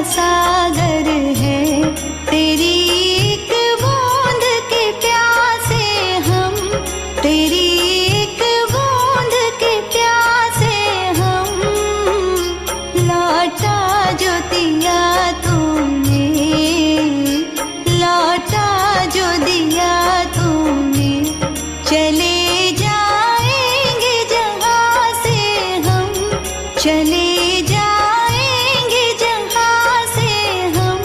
सागर है, तेरी एक बूंद के प्यासे हम, तेरी एक बूंद के प्यासे हम। लौटा जो दिया तूने, लौटा जो दिया तूने, चले जाएंगे जहाँ से हम, चले जाएंगे जहाँ से हम।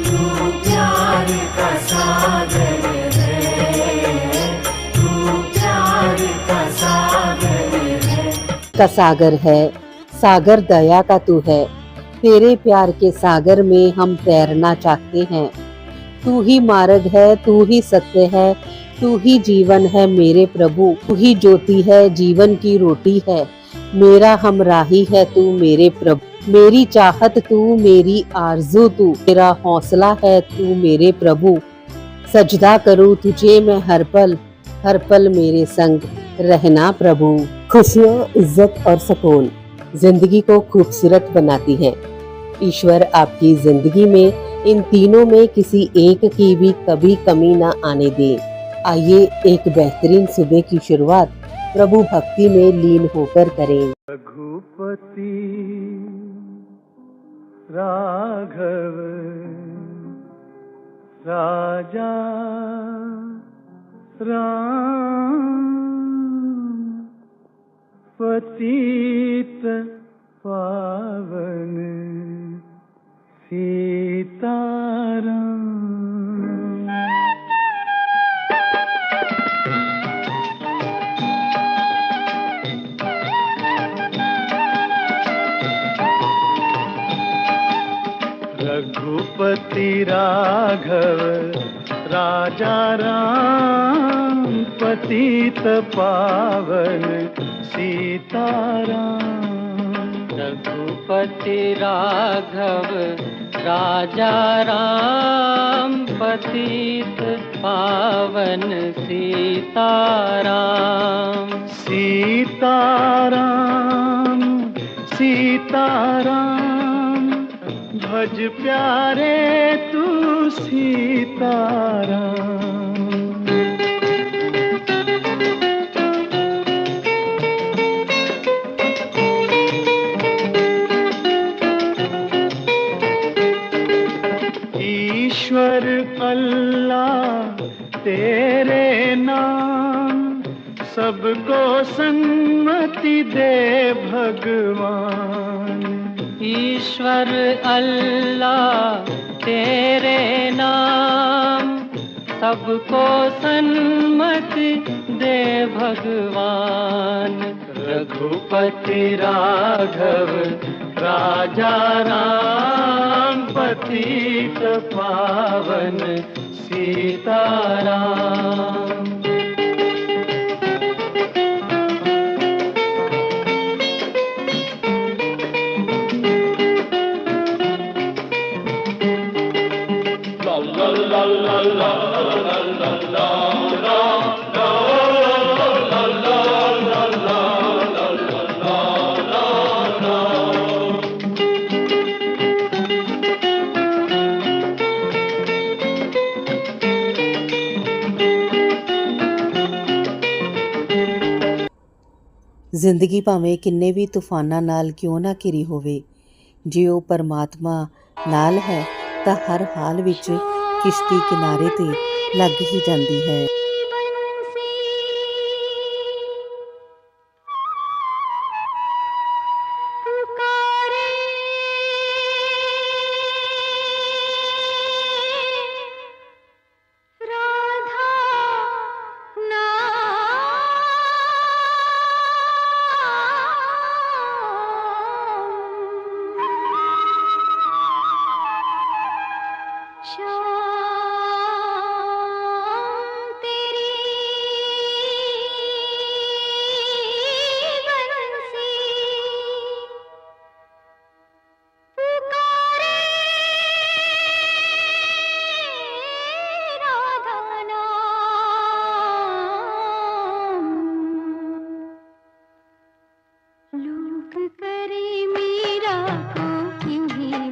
तू प्यार का सागर है, तू प्यार का सागर है। का सागर है, सागर दया का तू है। तेरे प्यार के सागर में हम तैरना चाहते हैं। तू ही मार्ग है, तू ही सत्य है, तू ही जीवन है मेरे प्रभु। तू ही ज्योति है, जीवन की रोटी है, मेरा हमराही है तू मेरे प्रभु। मेरी चाहत तू, मेरी आरज़ू तू, मेरा हौसला है तू मेरे प्रभु। सजदा करूँ तुझे मैं हर पल मेरे संग रहना प्रभु। खुशियाँ, इज्जत और सुकून जिंदगी को खूबसूरत बनाती हैं। ईश्वर आपकी जिंदगी में इन तीनों में किसी एक की भी कभी कमी ना आने दे। आइए एक बेहतरीन सुबह की शुरुआत प्रभु भक्ति में लीन होकर करें। रघुपति राघव राजा राम, पतित पावन सीताराम। रघुपति राघव राजा राम, पतित पावन सीताराम। रघुपति राघव राजा राम, पतित पावन सीताराम। सीताराम सीताराम, भज प्यारे तू सीताराम। ईश्वर अल्लाह तेरे नाम, सबको सन्मति दे भगवान। ईश्वर अल्लाह तेरे नाम, सबको सन्मति दे भगवान। रघुपति राघव राजा राम, पतित पावन सीताराम। ਜ਼ਿੰਦਗੀ ਭਾਵੇਂ ਕਿੰਨੇ ਵੀ ਤੂਫਾਨਾਂ ਨਾਲ ਕਿਉਂ ਨਾ ਘਿਰੀ ਹੋਵੇ, ਜੇ ਉਹ ਪਰਮਾਤਮਾ ਨਾਲ ਹੈ ਤਾਂ ਹਰ ਹਾਲ ਵਿੱਚ ਕਿਸ਼ਤੀ ਕਿਨਾਰੇ ਤੇ ਲੱਗ ਹੀ ਜਾਂਦੀ ਹੈ। करे मीरा को क्यों ही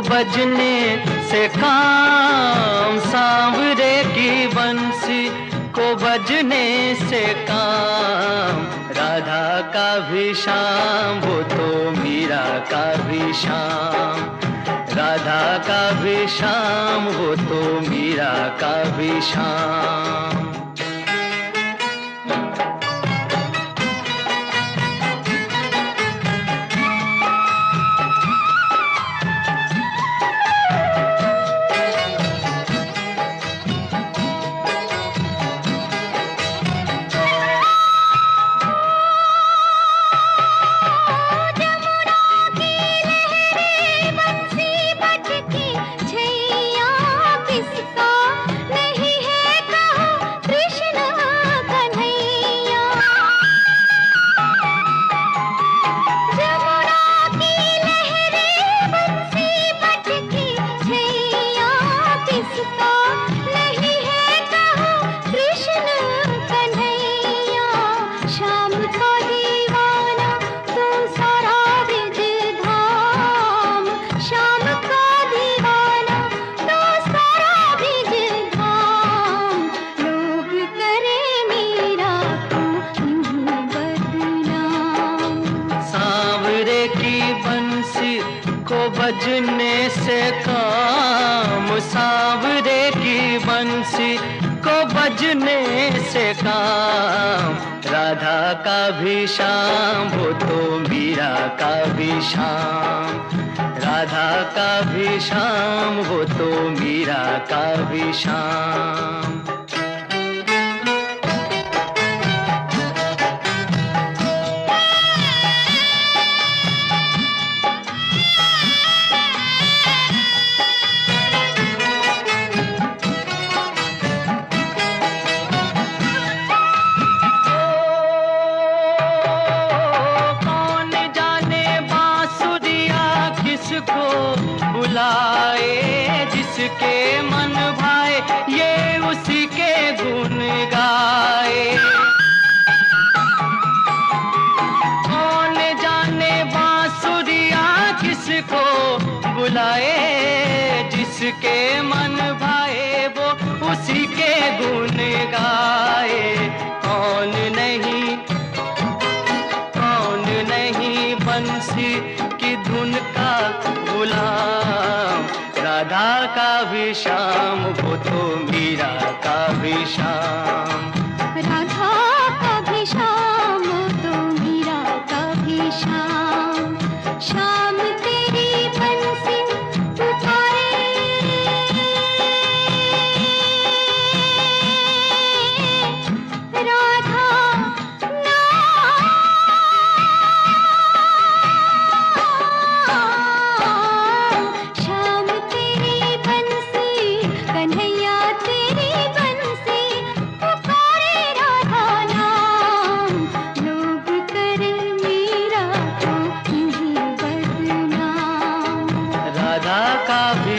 बजने से काम, सांवरे की बंसी को बजने से काम। राधा का भी श्याम वो तो मीरा का भी श्याम, राधा का भी श्याम वो तो मीरा का भी श्याम। बजने से काम, सांवरे की बंसी को बजने से काम। राधा का भी श्याम वो तो मीरा का भी श्याम, राधा का भी श्याम वो तो मीरा का भी श्याम। बुलाए जिसके मन भाए ये उसी के गुण गाए। कौन जाने बांसुरिया किसको बुलाए, जिसके मन भाए वो उसी के गुण गाए। कौन नहीं बंसी की धुन का गुलाम। राधा का भी श्याम वो तो मीरा का भी श्याम, राधा का भी श्याम वो तो मीरा का भी श्याम। श्याम तेरी बंसी पुकारे, राधा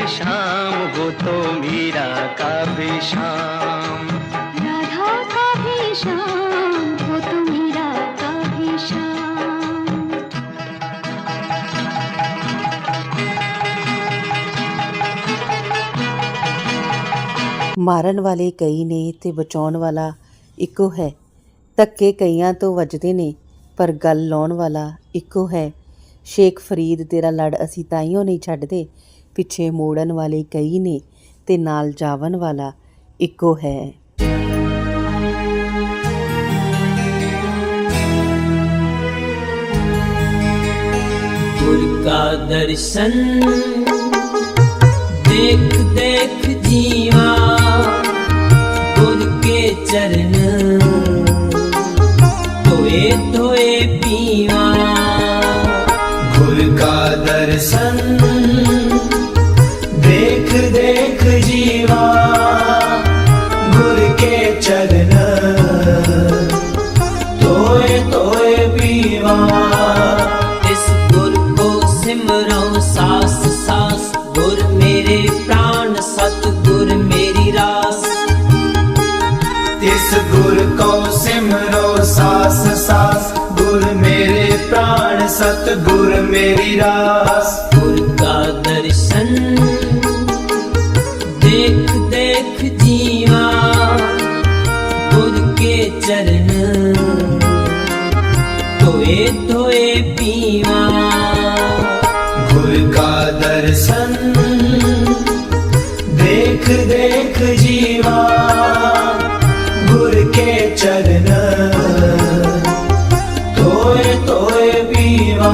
श्याम वो तो मीरा का भी श्याम, राधा का भी श्याम वो तो मीरा का भी श्याम। ਮਾਰਨ ਵਾਲੇ ਕਈ ਨੇ ਤੇ ਬਚਾਉਣ ਵਾਲਾ ਇੱਕੋ ਹੈ। ਧੱਕੇ ਕਈਆਂ ਤੋਂ ਵੱਜਦੇ ਨੇ ਪਰ ਗੱਲ ਲਾਉਣ ਵਾਲਾ ਇੱਕੋ ਹੈ। ਸ਼ੇਖ ਫਰੀਦ ਤੇਰਾ ਲੜ ਅਸੀਂ ਤਾਈਓ ਨਹੀਂ ਛੱਡਦੇ, ਪਿੱਛੇ ਮੋੜਨ ਵਾਲੇ ਕਈ ਨੇ ਤੇ ਨਾਲ ਜਾਵਣ ਵਾਲਾ ਇੱਕੋ ਹੈ। गुर का दर्शन देख देख जीवा, गुर के चरण धोए धोए पीवा। गुर का दर्शन देख देख जीवा, गुर के चरण धोए धोए पीवा। इस गुर को सिमरो सास सास, गुर मेरे प्राण सतगुर मेरी रास। इस गुर को सिमरो सास सास, गुर मेरे प्राण सतगुर मेरी रास। गुर का दर्शन देख देख जीवा, गुर के चरण धोए धोए पीवा। गुर का दर्शन देख देख जीवा, गुर के चरण धोए धोए पीवा।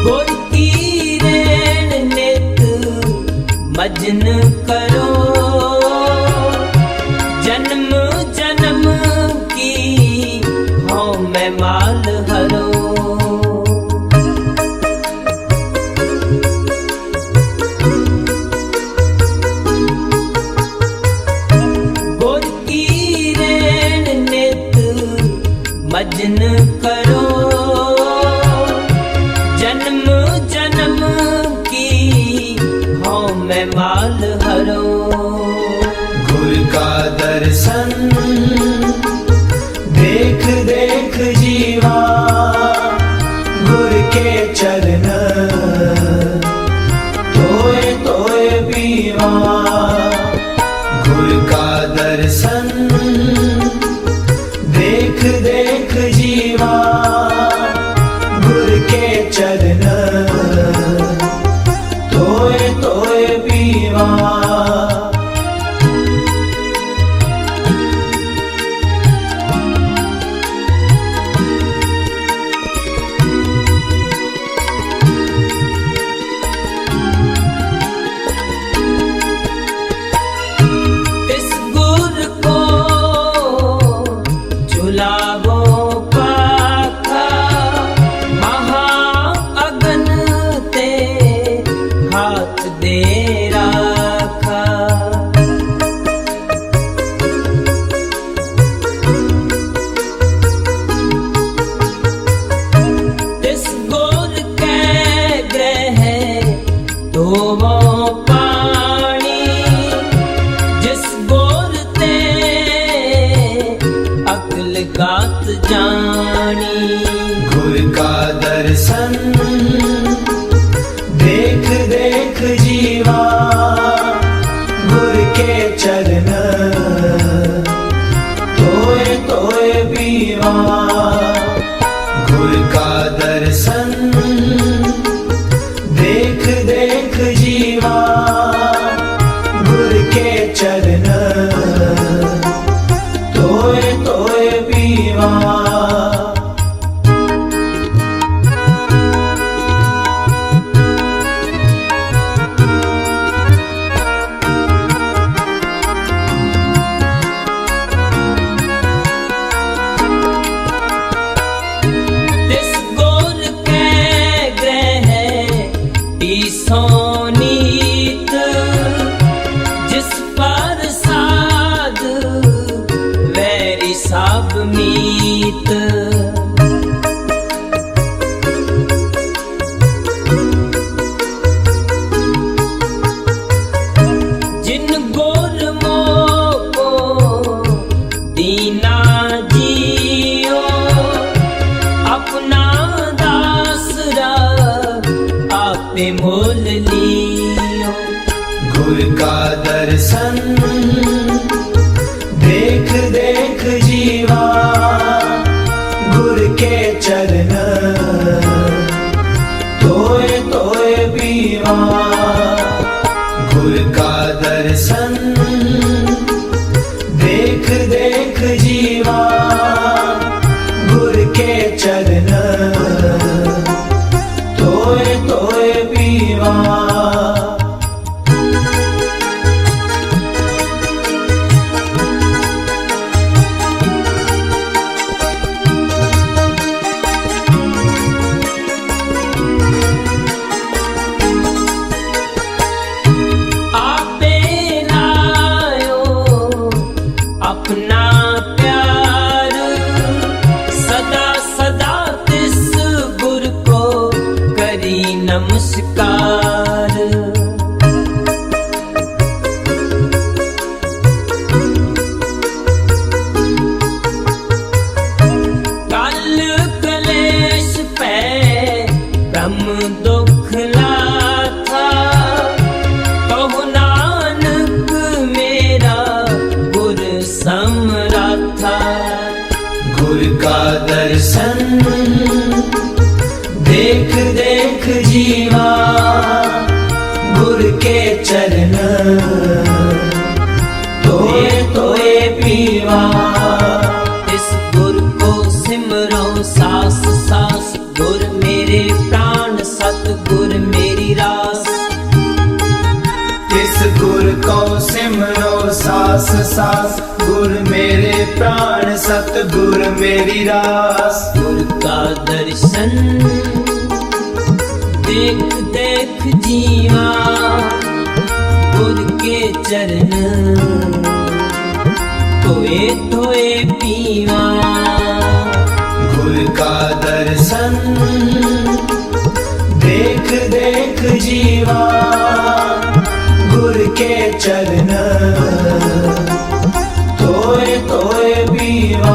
गुर की रैन नित मजन करो, जन्म जन्म की हो मैं माल हरो। गुर की रैन नित मजन करो, जन्म जन्म की हो मैं माल हरो। गुर का दर्शन देख देख जीवा, गुर के चरण धोए धोए पीवा। गुर का दर्शन देख देख जीवा, गुर के चरण धोए धोए पीवा। इस गुर को झुलावो पाखा, महा अगन ते हाथ दे राखा। इस गुर के ग्रह धोवो पानी, जिस गुर ते अकल गात जानी। गुर का दर्शन देख देख जीवा, गुर के चरण धोए धोए पीवा। गुर का दर्शन देख देख जीवा, गुर के चरण धोए धोए पीवा। इस गुर के ग्रह ईसोनीत, जिस पर साध वैरी साब मीत। जिन गुर मोको दीना जियो, अपना दासरा आपे मोल लियो। गुर का दर्शन देख देख जीवा, का दर्शन देख देख जीवा, गुरु के चरण तोए तोए पीवा। इस गुर को सिमरो सास सास, गुर मेरे प्राण सतगुर मेरी रास। इस गुर को सिमरो सास सास, गुर मेरे प्राण सतगुर मेरी रास। गुर का दर्शन देख देख जीवा, गुर के चरण तोए तोए पीवा। गुर का दर्शन देख देख जीवा, गुर के चरण तोए तोए पीवा।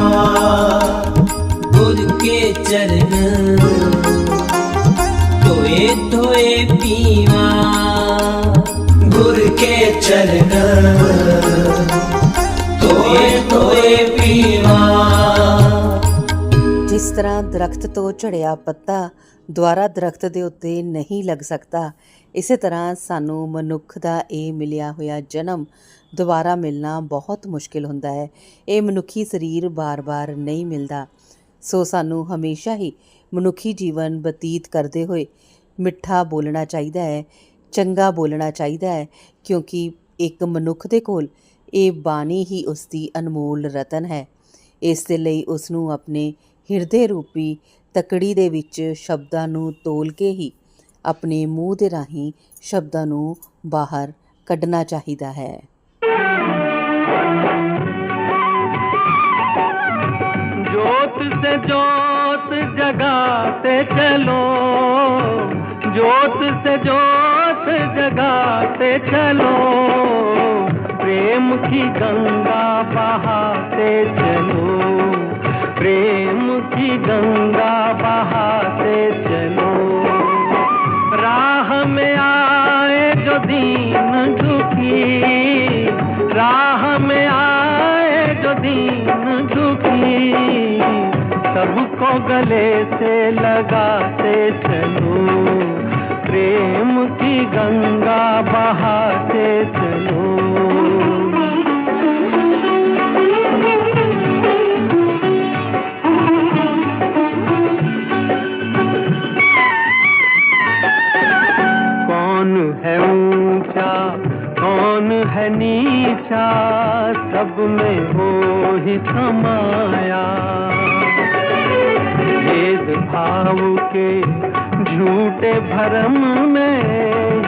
गुर के चरण तोए तोए पीवा। गुर के चरण तोए तोए पीवा। ਜਿਸ ਤਰ੍ਹਾਂ ਦਰਖਤ ਤੋਂ ਝੜਿਆ ਪੱਤਾ ਦੁਆਰਾ ਦਰਖਤ ਦੇ ਉੱਤੇ ਨਹੀਂ ਲੱਗ ਸਕਦਾ, ਇਸੇ ਤਰ੍ਹਾਂ ਸਾਨੂੰ ਮਨੁੱਖ ਦਾ ਇਹ ਮਿਲਿਆ ਹੋਇਆ ਜਨਮ ਦੁਬਾਰਾ ਮਿਲਣਾ ਬਹੁਤ ਮੁਸ਼ਕਿਲ ਹੁੰਦਾ ਹੈ। ਇਹ ਮਨੁੱਖੀ ਸਰੀਰ ਬਾਰ-ਬਾਰ ਨਹੀਂ ਮਿਲਦਾ। ਸੋ ਸਾਨੂੰ ਹਮੇਸ਼ਾ ਹੀ ਮਨੁੱਖੀ ਜੀਵਨ ਬਤੀਤ ਕਰਦੇ ਹੋਏ ਮਿੱਠਾ ਬੋਲਣਾ ਚਾਹੀਦਾ ਹੈ, ਚੰਗਾ ਬੋਲਣਾ ਚਾਹੀਦਾ ਹੈ, ਕਿਉਂਕਿ ਇੱਕ ਮਨੁੱਖ ਦੇ ਕੋਲ ਇਹ ਬਾਣੀ ਹੀ ਉਸ ਦੀ ਅਨਮੋਲ ਰਤਨ ਹੈ। ਇਸ ਦੇ ਲਈ ਉਸ ਨੂੰ ਆਪਣੇ ਹਿਰਦੇ ਰੂਪੀ ਤਕੜੀ ਦੇ ਵਿੱਚ ਸ਼ਬਦਾਂ ਨੂੰ ਤੋਲ ਕੇ ਹੀ ਆਪਣੇ ਮੂੰਹ ਦੇ ਰਾਹੀਂ ਸ਼ਬਦਾਂ ਨੂੰ ਬਾਹਰ ਕੱਢਣਾ ਚਾਹੀਦਾ ਹੈ। ज्योत से ज्योत जगाते चलो, ज्योत से ज्योत जगाते चलो, प्रेम की गंगा बहाते चलो, प्रेम की गंगा बहाते चलो। राह में आए जो दीन दुखी, राह में आए जो दीन दुखी, सबको गले से लगाते चलो, प्रेम की गंगा बहाते चलो। कौन है ऊंचा कौन है नीचा, सब में हो ही समाया। भेद भाव के झूठे भरम में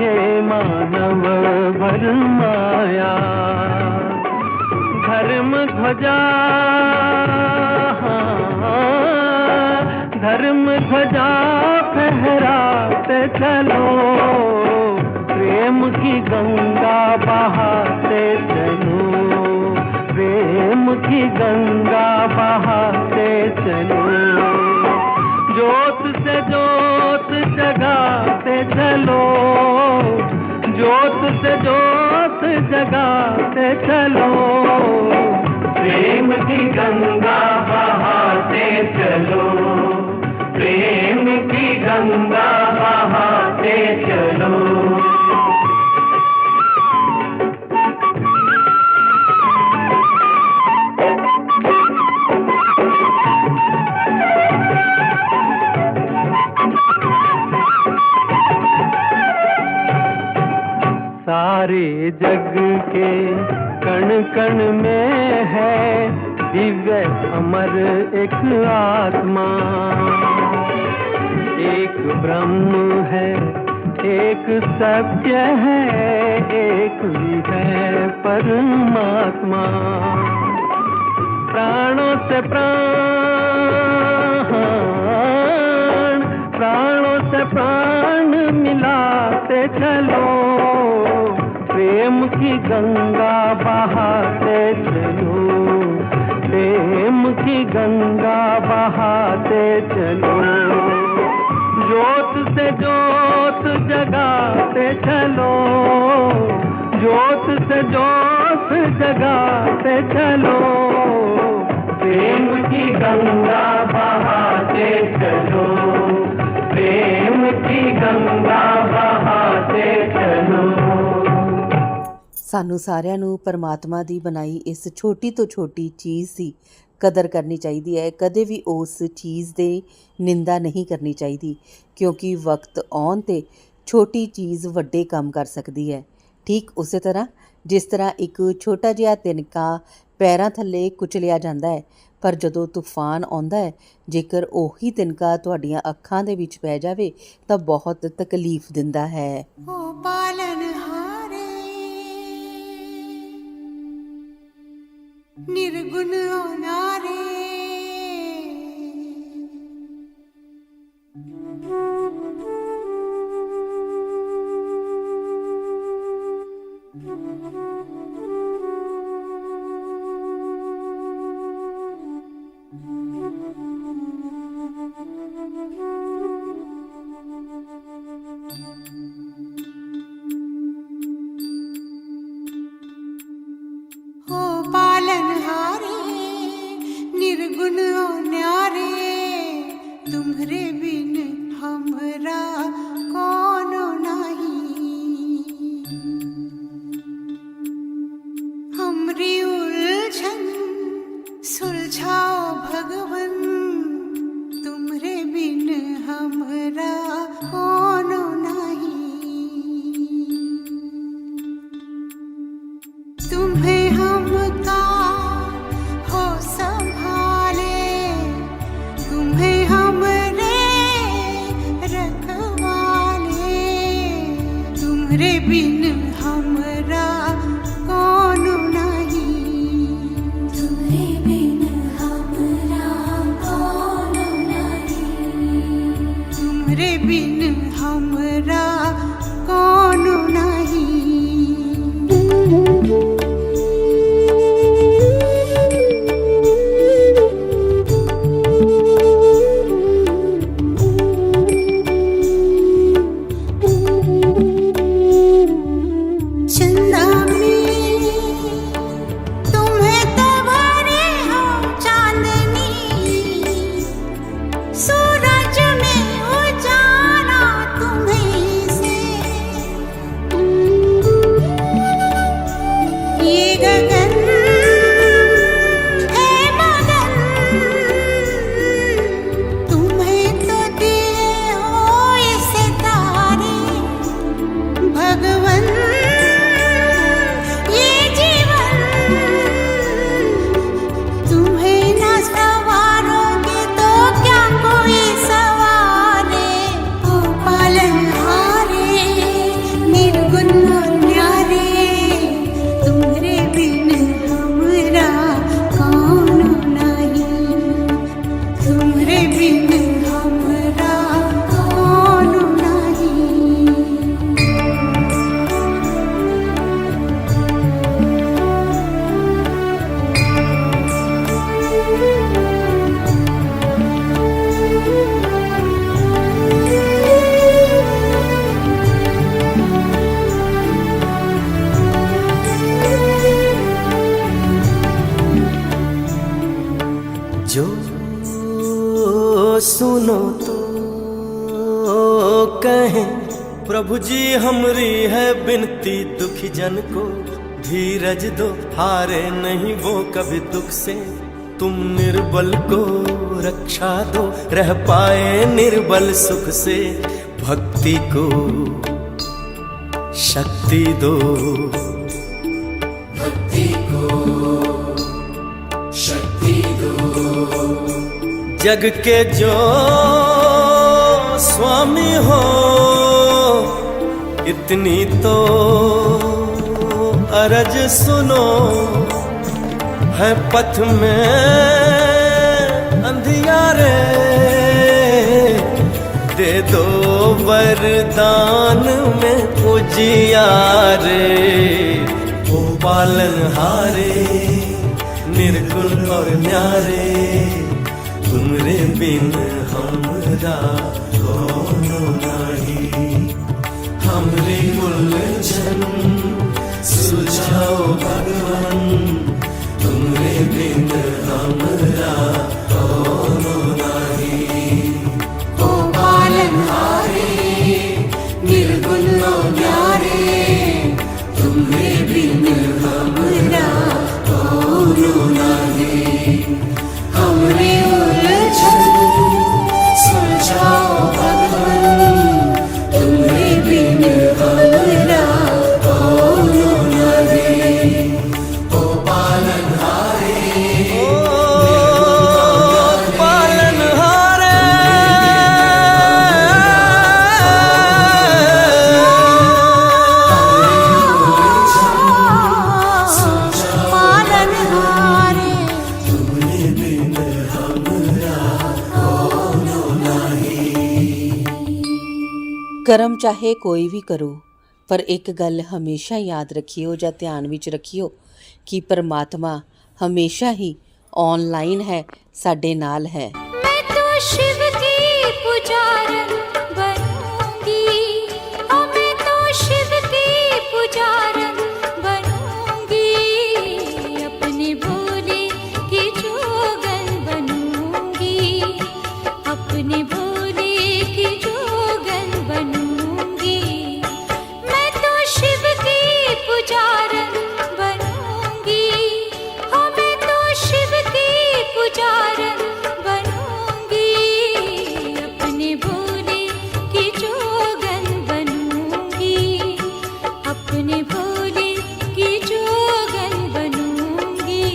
ये मानव भरमाया। धर्म ध्वजा धर्म ध्वजा फहराते चलो, प्रेम की गंगा बहाते चलो, प्रेम की गंगा बहाते चलो। ज्योत से ज्योत जगाते चलो, ज्योत से ज्योत जगाते चलो, प्रेम की गंगा बहाते चलो, प्रेम की गंगा बहाते चलो। सारे जग के कण कण में है दिव्य अमर एक आत्मा। एक ब्रह्म है, एक सत्य है, एक ही है परमात्मा। प्राणों से प्राण, प्राणों से प्राण मिलाते चलो, प्रेम की गंगा बहाते चलो, प्रेम की गंगा बहाते चलो। ज्योत से ज्योत जगाते चलो, ज्योत से ज्योत जगाते चलो, प्रेम की की गंगा बहाते चलो, प्रेम की गंगा बहाते चलो। ਸਾਨੂੰ ਸਾਰਿਆਂ ਨੂੰ ਪਰਮਾਤਮਾ ਦੀ ਬਣਾਈ ਇਸ ਛੋਟੀ ਤੋਂ ਛੋਟੀ ਚੀਜ਼ ਦੀ ਕਦਰ ਕਰਨੀ ਚਾਹੀਦੀ ਹੈ। ਕਦੇ ਵੀ ਉਸ ਚੀਜ਼ ਦੇ ਨਿੰਦਾ ਨਹੀਂ ਕਰਨੀ ਚਾਹੀਦੀ, ਕਿਉਂਕਿ ਵਕਤ ਆਉਣ 'ਤੇ ਛੋਟੀ ਚੀਜ਼ ਵੱਡੇ ਕੰਮ ਕਰ ਸਕਦੀ ਹੈ। ਠੀਕ ਉਸੇ ਤਰ੍ਹਾਂ ਜਿਸ ਤਰ੍ਹਾਂ ਇੱਕ ਛੋਟਾ ਜਿਹਾ ਤਿਨਕਾ ਪੈਰਾਂ ਥੱਲੇ ਕੁਚਲਿਆ ਜਾਂਦਾ ਹੈ, ਪਰ ਜਦੋਂ ਤੂਫਾਨ ਆਉਂਦਾ ਹੈ, ਜੇਕਰ ਉਹੀ ਤਿਨਕਾ ਤੁਹਾਡੀਆਂ ਅੱਖਾਂ ਦੇ ਵਿੱਚ ਪੈ ਜਾਵੇ ਤਾਂ ਬਹੁਤ ਤਕਲੀਫ ਦਿੰਦਾ ਹੈ। ओ पालनहारे निर्गुण अनारे, ओ पालनहारे निर्गुण न्यारे, तुम्हरे बिन हमरा कोनो नहीं। हमरी उलझन सुलझाओ भगवन, तुम्हरे बिन हमरा कोनो नहीं। तुम्हें हमका हो संभाले, तुम्हें हमरे रखवाले, तुम्हरे बिन हमरा कोनो नहीं। तुम्हरे बिन हमरा कोनो नहीं। तुम्हरे बिन हमरा कोनो नहीं। चंदा में तुम्हें तो भरे हो चांदनी, सूरज में उजाला तुम्हें से। ये गगन है मगन, तुम्हें तो दिए हो ये सितारे भगवन। ये जीवन तुम्हें न सवारोगे तो क्या कोई सवारे। ओ पालनहारे निर्गुण न्यारे, तुम्हरे बिन हमरा कोनो नहीं। तुम्हरे बिन हमरा कोनो नहीं। जो सुनो तो कहें प्रभु जी हमरी है बिनती, दुखी जन को धीरज दो, हारे नहीं वो कभी दुख से। तुम निर्बल को रक्षा दो, रह पाए निर्बल सुख से। भक्ति को शक्ति दो, भक्ति को शक्ति दो। जग के जो स्वामी हो इतनी तो अरज सुनो। है पथ में अंधियारे, दे दो वरदान में उजियारे। ओ पालनहारे निर्गुण और न्यारे, तुमरे बिन हमरा कोनो नहीं। हमरे उलझन सुलझाओ भगवान, तुमरे बिन हमरा ਕਰਮ ਚਾਹੇ ਕੋਈ ਵੀ ਕਰੋ, ਪਰ ਇੱਕ ਗੱਲ ਹਮੇਸ਼ਾ ਯਾਦ ਰੱਖਿਓ ਜਾਂ ਧਿਆਨ ਵਿੱਚ ਰੱਖਿਓ ਕਿ ਪਰਮਾਤਮਾ ਹਮੇਸ਼ਾ ਹੀ ऑनलाइन है, साडे नाल है। मैं तो शिव की पुजारन बनूंगी, मैं तो शिव की पुजारन बनूंगी, अपने भोले की जोगन बनूंगी, अपने भोले की जोगन बनूंगी। मैं तो शिव की पुजारन बनूंगी, मैं तो शिव की पुजारन बनूंगी, अपने भोले की जोगन बनूंगी, अपने भोले की जोगन बनूंगी।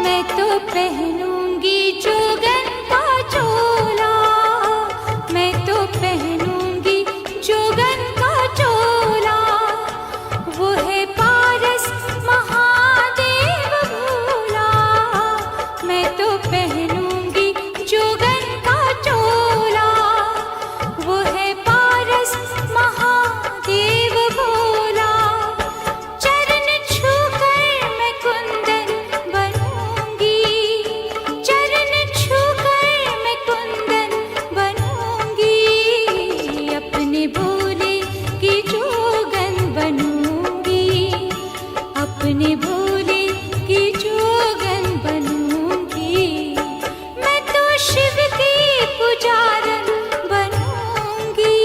मैं तो पहनूंगी जोगन का चोला, मैं तो पहनूंगी जोगन का चोला, वो है पारस महादेव भोला। मैं तो पहनूंगी जोगन का चोला, वो है पारस महादेव भोला। चरण छूकर मैं कुंदन बनूंगी, चरण छूकर मैं कुंदन बनूंगी, अपने भोले की जोगन बनूंगी, अपने भोले की जोगन बनूंगी। मैं तो शिव की पुजारन बनूंगी।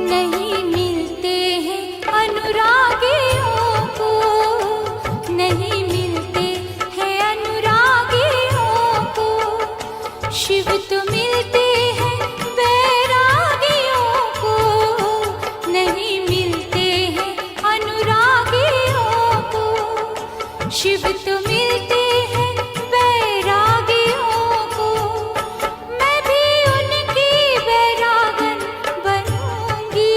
नहीं मिलते हैं अनुरागियों को, नहीं मिलते हैं अनुरागियों को, शिव तो मिलते हैं बैरागियों को। नहीं मिलते हैं अनुरागियों को, शिव तो मिलते हैं बैरागियों को। मैं भी उनकी बैरागन बनूंगी,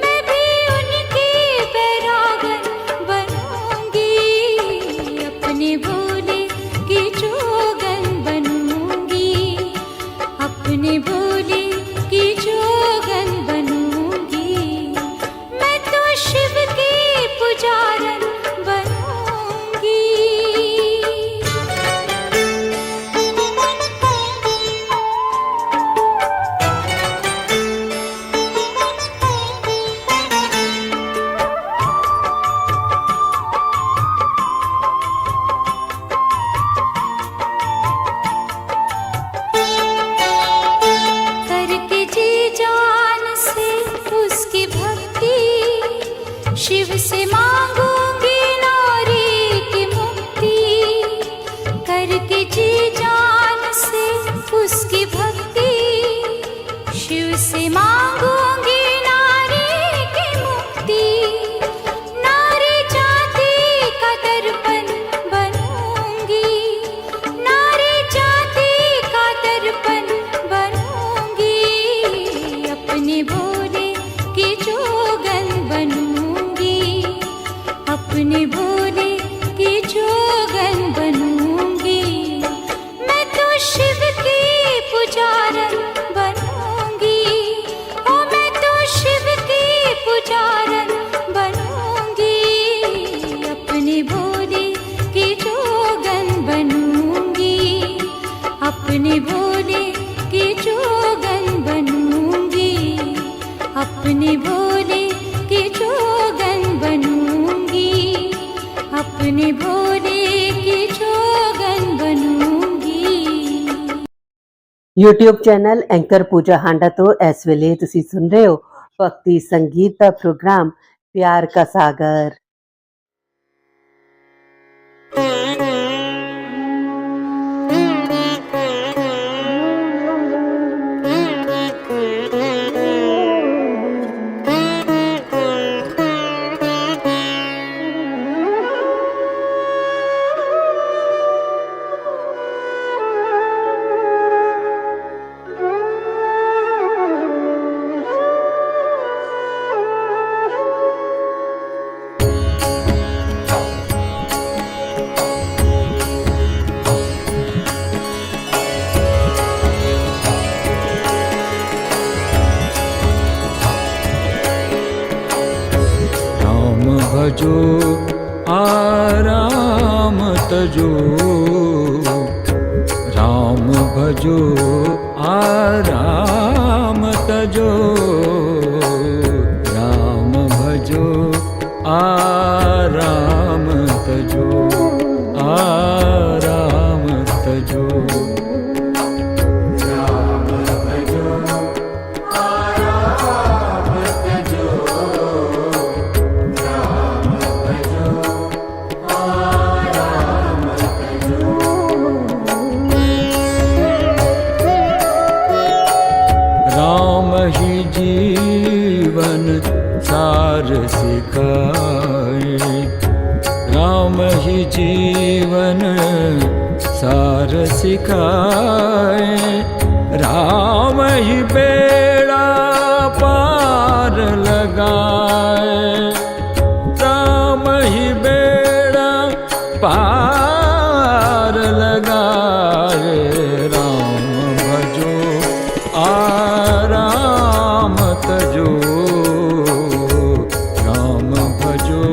मैं भी उनकी बैरागन बनूंगी, अपने भोले की जोगन बनूंगी, अपने भोले की जोगन बनूंगी। मैं तो शिव की पुजारन बनूंगी। करके जी जान से उसकी भक्ति, शिव से मांगूंगी नारी की मुक्ति। करके जी जान से उसकी भक्ति, शिव से मांगूंगी नारी की मुक्ति। नारी जाति का दर्पण बनूंगी, नारी जाति का दर्पण बनूंगी, अपने भोले की जोगन बनूंगी, अपने भोले की जोगन बनूंगी। मैं तो शिव की पुजारन बनूंगी, ओ मैं तो शिव की पुजारन बनूंगी, अपने भोले की जोगन बनूंगी, अपने भोले की जोगन बनूंगी, अपने भोले की जोगन बनूंगी, अपने भोले की जोगन YouTube ਚੈਨਲ ਐਂਕਰ ਪੂਜਾ ਹਾਂਡਾ ਤੋਂ ਇਸ ਵੇਲੇ ਤੁਸੀਂ ਸੁਣ ਰਹੇ ਹੋ ਭਗਤੀ ਸੰਗੀਤ ਦਾ ਪ੍ਰੋਗਰਾਮ ਪਿਆਰ ਕਾ ਸਾਗਰ। भजो आराम तजो, राम भजो आराम तजो, राम भजो आराम तजो, आराम तजो। जीवन सार सिखाए, राम ही जीवन सार सिखाए, राम ही बेड़ा पार लगाए, राम ही बेड़ा पार लगाए, राम भजो आराम तजो, राम भजो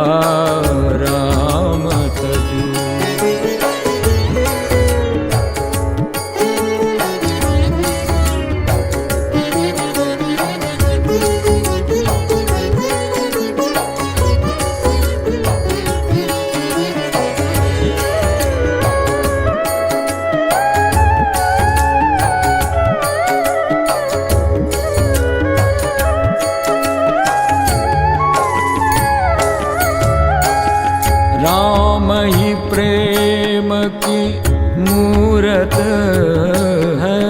आराम तजो। राम ही प्रेम की मूरत है,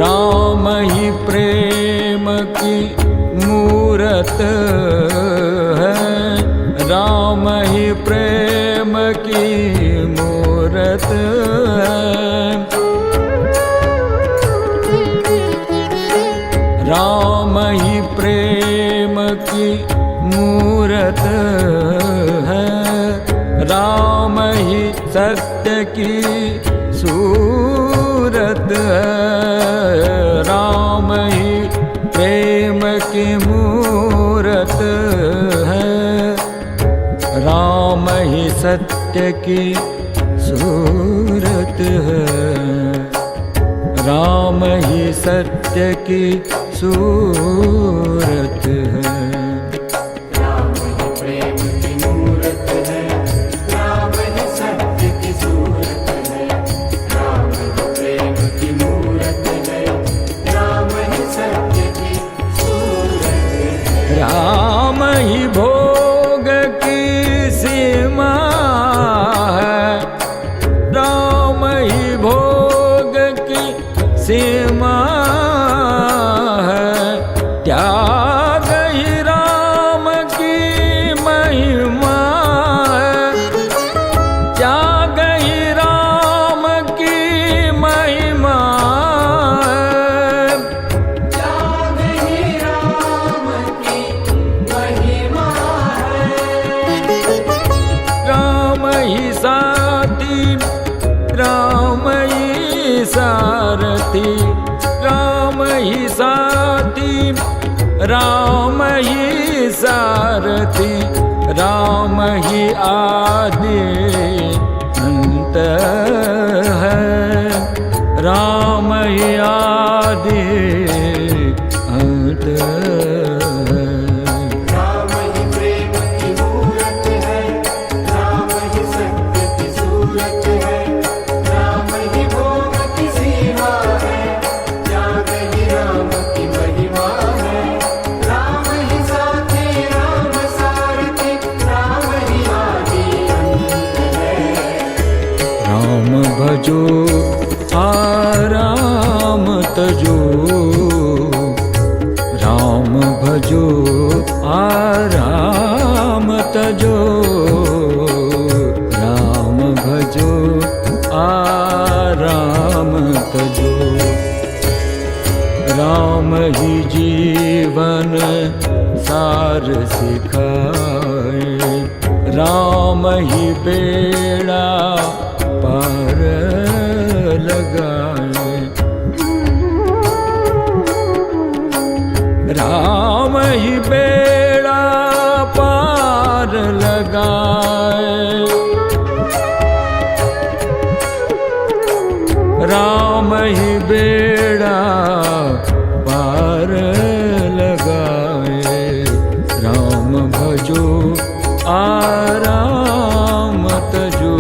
राम ही प्रेम की मूरत है, राम ही प्रेम की मूरत है, राम ही प्रेम की मूरत है, राम ही सत्य की सूरत है, राम ही प्रेम की मूरत है, राम ही सत्य की सूरत है, राम ही सत्य की सूरत है। राम ही भोग की सीमा है, राम ही भोग की सीमा है, त्याग ही राम की महिमा है, त्याग ही राम की महिमा है, त्याग ही राम की महिमा है, राम ही साथी, राम ही सारथी, राम ही साथी, राम ही सारथी, राम ही आदि अंत है, राम ही आदि अंत है। राम ही प्रेम की मूरत है, राम ही सत्य की सूरत है, भजो आराम तजो, राम भजो आराम तजो, राम भजो आराम तजो। राम ही जीवन सार सिखाए, राम ही बेड़ा पार लगाए। राम ही बेड़ा पार लगाए, राम ही बेड़ा पार लगाए। राम भजो आराम तजो,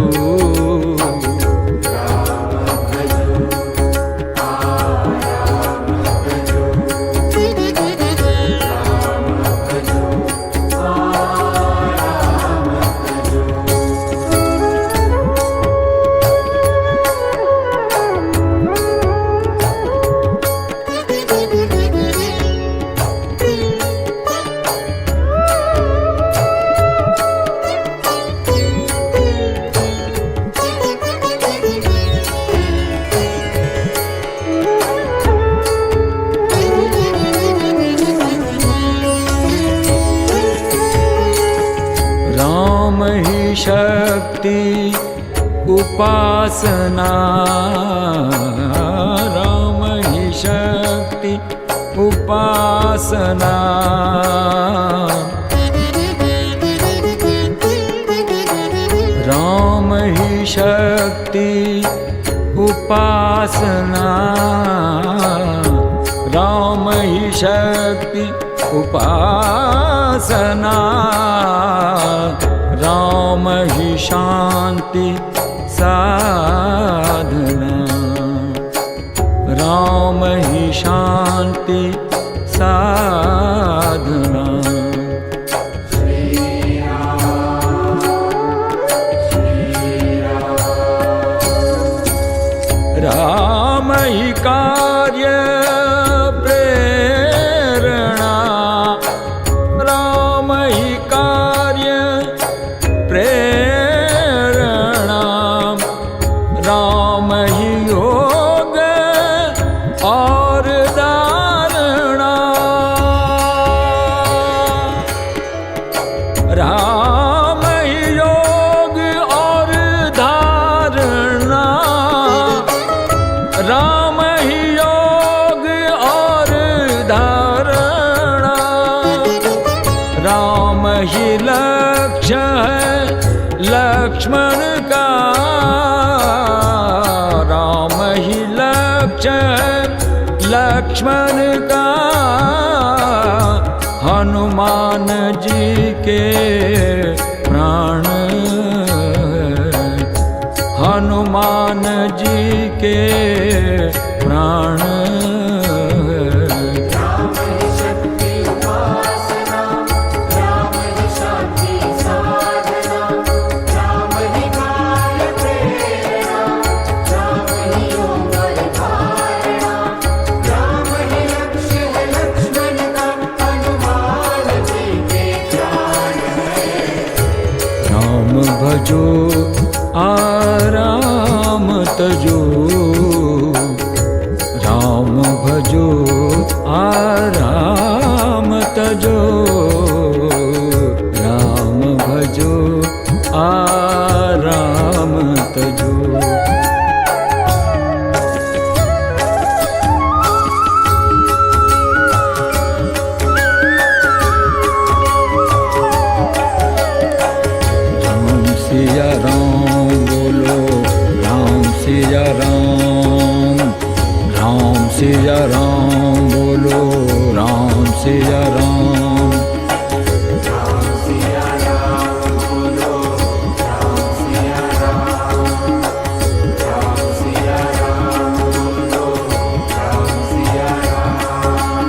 राम ही शक्ति उपासना, राम ही शक्ति उपासना। राम ही शक्ति उपासना, राम ही शक्ति उपासना। राम ही शांति साधना, राम ही शांति साधना। राम ही कार्य प्रेरणा, राम ही कार्य प्रेरणा। राम ही योग और धारणा, राम ही योग और धारणा। राम ही योग और धारणा। राम ही लक्ष्य है लक्ष्मण का, राम ही लक्ष्य है लक्ष्मण का। हनुमान जी के प्राण, हनुमान जी के प्राण। राम भजो आराम तजो, राम भजो आराम तजो, राम भजो आराम तजो। सिया राम बोलो, राम सिया राम, राम सिया राम बोलो, राम सिया राम। राम सिया राम बोलो, राम सिया राम, राम सिया राम बोलो, राम सिया राम।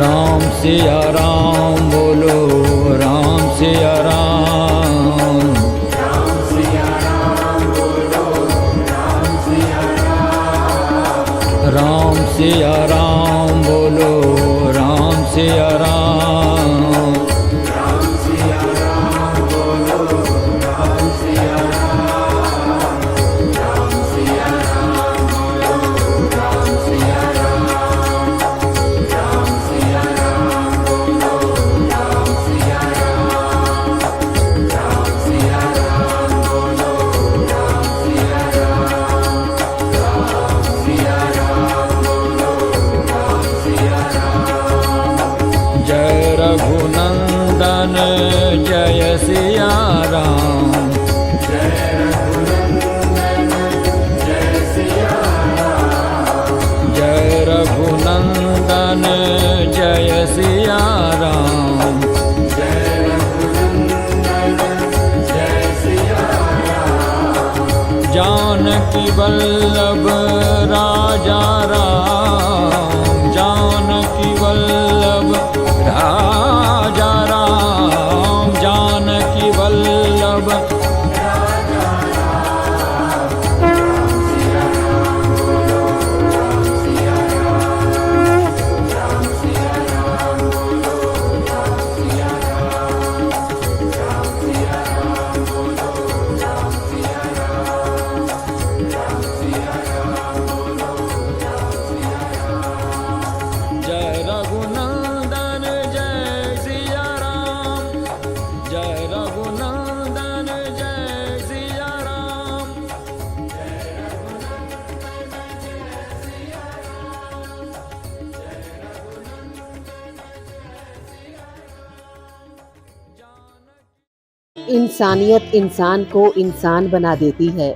राम सिया राम बोलो, राम सिया राम। राम सिया राम बोलो, राम सिया राम बोलो राम सिया राम। जय रघुनंदन जय सिया राम। जय रघुनंदन जय सिया राम। जानकी वल्लभ राजा राम। जानकी वल्लभ राजा राम। जानकी वल्लभ जय रघुनंदन जय सिया राम। जय रघुनंदन जय सिया राम। इंसानियत इंसान को इंसान बना देती है।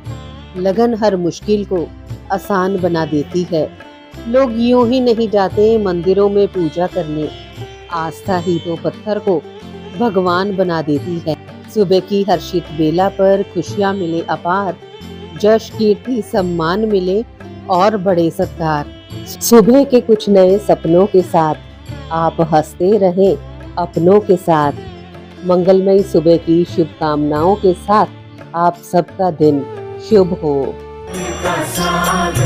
लगन हर मुश्किल को आसान बना देती है। लोग यूं ही नहीं जाते मंदिरों में पूजा करने। आस्था ही तो पत्थर को भगवान बना देती है। सुबह की हर्षित बेला पर खुशियां मिले अपार। जश कीर्ति सम्मान मिले और बड़े सत्कार। सुबह के कुछ नए सपनों के साथ आप हंसते रहें अपनों के साथ। मंगलमयी सुबह की शुभकामनाओं के साथ आप सबका दिन शुभ हो। प्रसाद